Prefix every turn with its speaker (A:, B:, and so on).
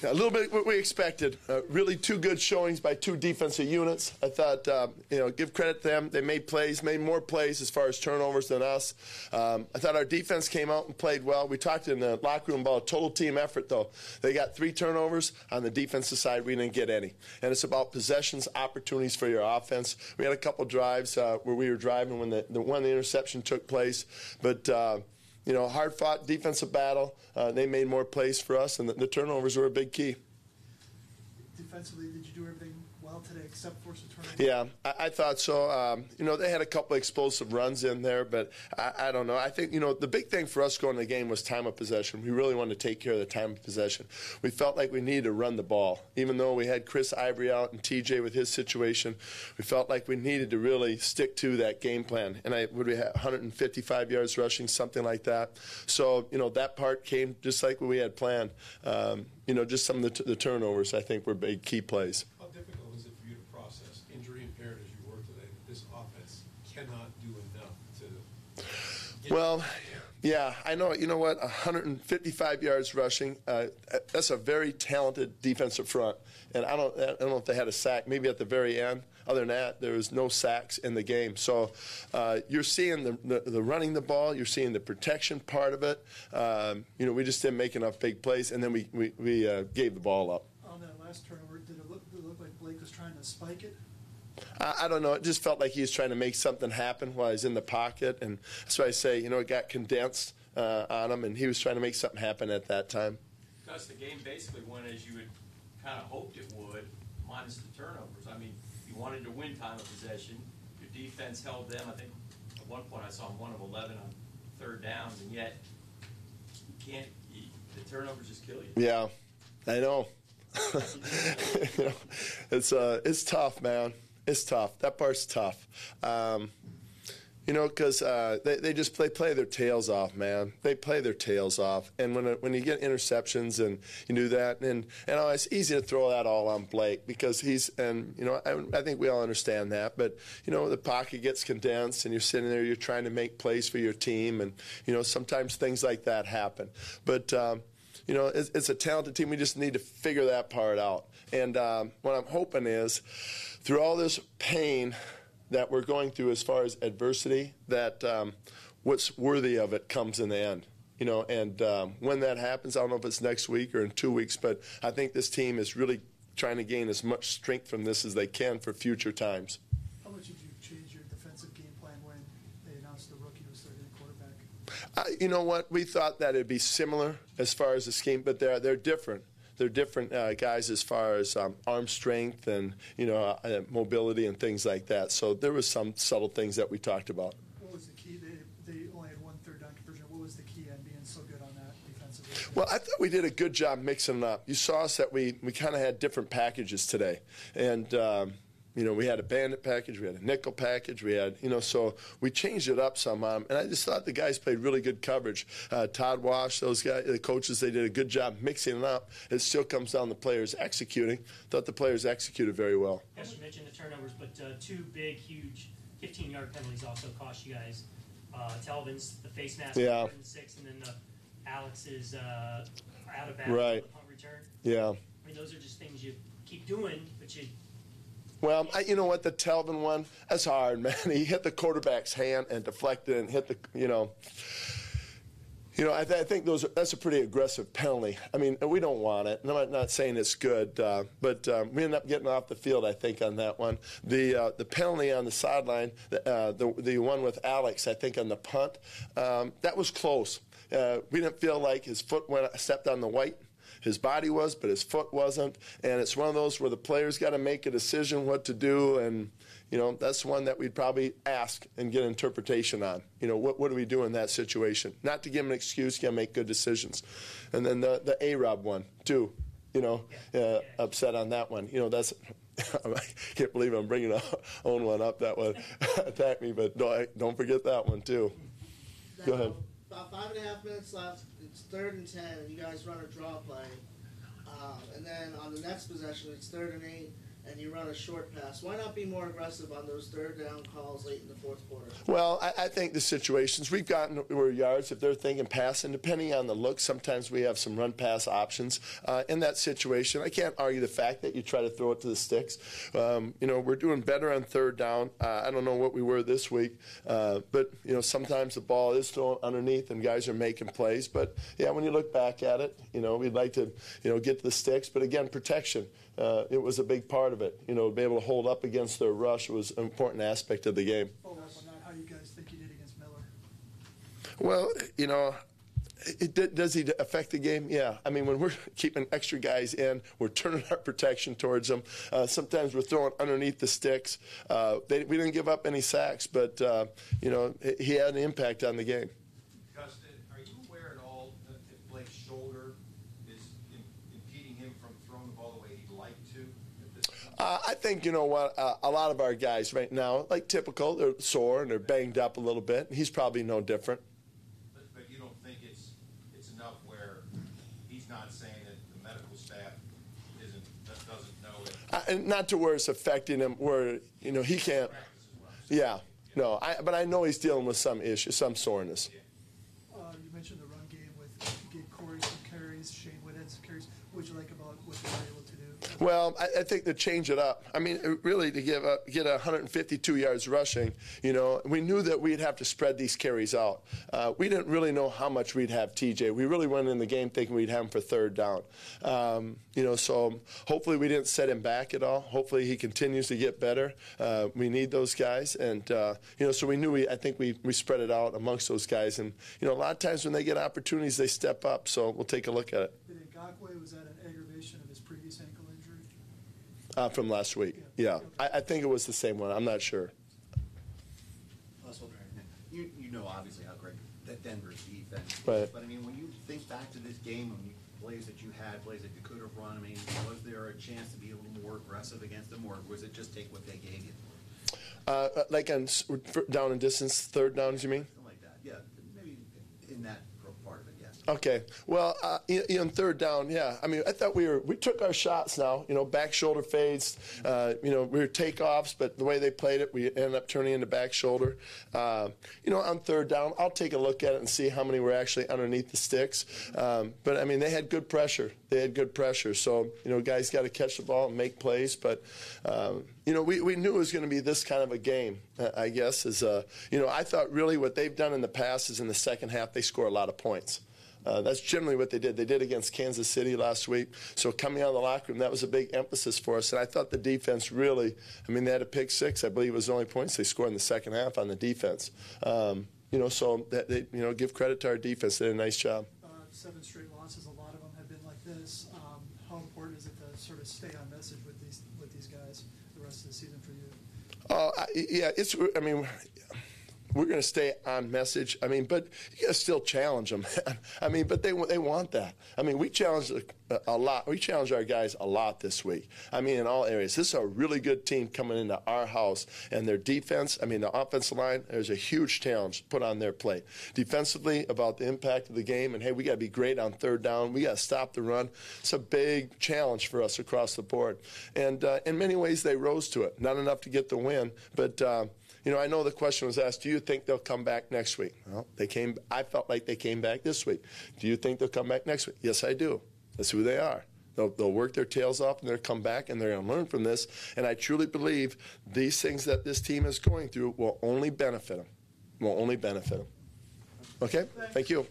A: A little bit what we expected. Really two good showings by two defensive units. I thought, give credit to them. They made plays, made more plays as far as turnovers than us. I thought our defense came out and played well. We talked in the locker room about a total team effort, though. They got 3 turnovers. On the defensive side, we didn't get any. And it's about possessions, opportunities for your offense. We had a couple drives where we were driving when the interception took place. But hard-fought defensive battle. They made more plays for us, and the turnovers were a big key.
B: Defensively, did you do everything well today except force a turnover?
A: Yeah, I thought so. They had a couple of explosive runs in there, but I don't know. I think, the big thing for us going to the game was time of possession. We really wanted to take care of the time of possession. We felt like we needed to run the ball. Even though we had Chris Ivory out and TJ with his situation, we felt like we needed to really stick to that game plan. And we had 155 yards rushing, something like that. So, that part came just like what we had planned. Just some of the turnovers, I think, were big key plays.
C: How difficult is it for you to process, injury impaired as you were today, that this offense cannot do enough to
A: Well, yeah, I know. You know what? 155 yards rushing. That's a very talented defensive front. And I don't know if they had a sack, maybe at the very end. Other than that, there was no sacks in the game. So you're seeing the running the ball. You're seeing the protection part of it. We just didn't make enough big plays, and then we gave the ball up.
B: On that last turnover, did it look like Blake was trying to spike it?
A: I don't know. It just felt like he was trying to make something happen while he's in the pocket. And that's why I say, it got condensed on him, and he was trying to make something happen at that time.
D: Gus, the game basically went as you had kind of hoped it would, minus the turnovers. I mean, you wanted to win time of possession. Your defense held them. I think at one point I saw them 1 of 11 on third downs, and yet the turnovers just kill you.
A: Yeah, I know. It's tough, man. It's tough. That part's tough. Because they play their tails off, man. They play their tails off. And when you get interceptions and you do that, and it's easy to throw that all on Blake because I think we all understand that. But, the pocket gets condensed and you're sitting there, you're trying to make plays for your team. And, sometimes things like that happen. But, it's a talented team. We just need to figure that part out. And what I'm hoping is through all this pain that we're going through as far as adversity, that what's worthy of it comes in the end. And when that happens, I don't know if it's next week or in 2 weeks, but I think this team is really trying to gain as much strength from this as they can for future times.
B: How much did you change your defensive game plan when they announced the rookie was their quarterback?
A: You know what? We thought that it'd be similar as far as the scheme, but they're different. They're different guys as far as arm strength and mobility and things like that. So there was some subtle things that we talked about.
B: What was the key? They only had 1 third down conversion. What was the key on being so good on that defensively?
A: Well, I thought we did a good job mixing it up. You saw us that we kind of had different packages today, and we had a bandit package, we had a nickel package, we had, so we changed it up some. And I just thought the guys played really good coverage. Todd Wash, those guys, the coaches, they did a good job mixing it up. It still comes down to the players executing. Thought the players executed very well.
E: Yes, you mentioned the turnovers, but 2 big, huge 15-yard penalties also cost you guys. Telvin's, the face mask,
A: yeah.
E: 6, and then the Alex's out of bounds
A: right.
E: on the punt return.
A: Yeah.
E: I mean, those are just things you keep doing, but you.
A: Well, you know what, the Telvin one, that's hard, man. He hit the quarterback's hand and deflected and hit the, I think that's a pretty aggressive penalty. I mean, we don't want it. And I'm not saying it's good, but we ended up getting off the field, I think, on that one. The penalty on the sideline, the one with Alex, I think, on the punt, that was close. We didn't feel like his foot stepped on the white. His body was, but his foot wasn't. And it's one of those where the players got to make a decision what to do. And, that's one that we'd probably ask and get an interpretation on. What do we do in that situation? Not to give him an excuse, got to make good decisions. And then the A-Rob one, too, upset on that one. That's I can't believe I'm bringing our own one up that one. Attack me, but don't forget that one, too. Go ahead.
F: About 5.5 minutes left. It's 3rd and 10. You guys run a draw play, and then on the next possession, it's 3rd and 8. and you run a short pass. Why not be more aggressive on those third down calls late in the fourth quarter?
A: Well, I think the situations we've gotten where yards, if they're thinking passing, depending on the look, sometimes we have some run pass options. In that situation, I can't argue the fact that you try to throw it to the sticks. We're doing better on third down. I don't know what we were this week, but sometimes the ball is thrown underneath and guys are making plays. But yeah, when you look back at it, we'd like to get to the sticks. But again, protection. It was a big part of it. To be able to hold up against their rush was an important aspect of the game.
B: Follow up on that, how you guys think you did against Miller?
A: Well, does he affect the game? Yeah. I mean, when we're keeping extra guys in, we're turning our protection towards them. Sometimes we're throwing underneath the sticks. We didn't give up any sacks, but, he had an impact on the game.
G: Gus, are you aware at all that if Blake's shoulder is impeding him from throwing the ball the way he'd like to at this point?
A: I think, a lot of our guys right now, like typical, they're sore and they're banged up a little bit. He's probably no different.
G: But you don't think it's enough where he's not saying that the medical staff doesn't know it?
A: Not to where it's affecting him, where, he can't. Yeah. No, but I know he's dealing with some issue, some soreness.
B: You mentioned the run game with you gave Corey some carries, Shane Witt had some carries. What did you like about what they were able to do?
A: Well, I think to change it up. I mean, really to get 152 yards rushing, we knew that we'd have to spread these carries out. We didn't really know how much we'd have TJ. We really went in the game thinking we'd have him for third down. So hopefully we didn't set him back at all. Hopefully he continues to get better. We need those guys. And, so we knew I think we spread it out amongst those guys. And, a lot of times when they get opportunities, they step up. So we'll take a lock at it.
B: Did Ngakwe, was that an aggravation of his previous ankle injury?
A: From last week, yeah. I think it was the same one. I'm not sure.
H: You know obviously how great that Denver's defense is.
A: Right.
H: But, I mean, when you think back to this game, plays that you had, plays that you could have run, I mean, was there a chance to be a little more aggressive against them, or was it just take what they gave you?
A: Like on down and distance, third downs, you mean?
H: Something like that, yeah. Maybe in that part of it, yes.
A: Okay. Well, in third down, yeah. I mean, I thought we took our shots now. Back shoulder fades. We were takeoffs, but the way they played it, we ended up turning into back shoulder. On third down, I'll take a look at it and see how many were actually underneath the sticks. But I mean, they had good pressure. So guys got to catch the ball and make plays. But we knew it was going to be this kind of a game. I guess I thought really what they've done in the past is in the second half they score a lot of points. That's generally what they did. They did against Kansas City last week. So coming out of the locker room, that was a big emphasis for us. And I thought the defense really, they had a pick six. I believe it was the only points they scored in the second half on the defense. So that they, give credit to our defense. They did a nice job.
B: 7 straight losses, a lot of them have been like this. How important is it to sort of stay on message with these guys the rest of the season for you? We're going to stay on message. But you got to still challenge them. But they want that. we challenged a lot. We challenged our guys a lot this week. In all areas. This is a really good team coming into our house, and their defense. The offensive line. There's a huge challenge put on their plate. Defensively, about the impact of the game, and hey, we got to be great on third down. We got to stop the run. It's a big challenge for us across the board, and in many ways they rose to it. Not enough to get the win, but. I know the question was asked, do you think they'll come back next week? Well, I felt like they came back this week. Do you think they'll come back next week? Yes, I do. That's who they are. They'll work their tails off, and they'll come back, and they're going to learn from this. And I truly believe these things that this team is going through will only benefit them. Okay? Thank you.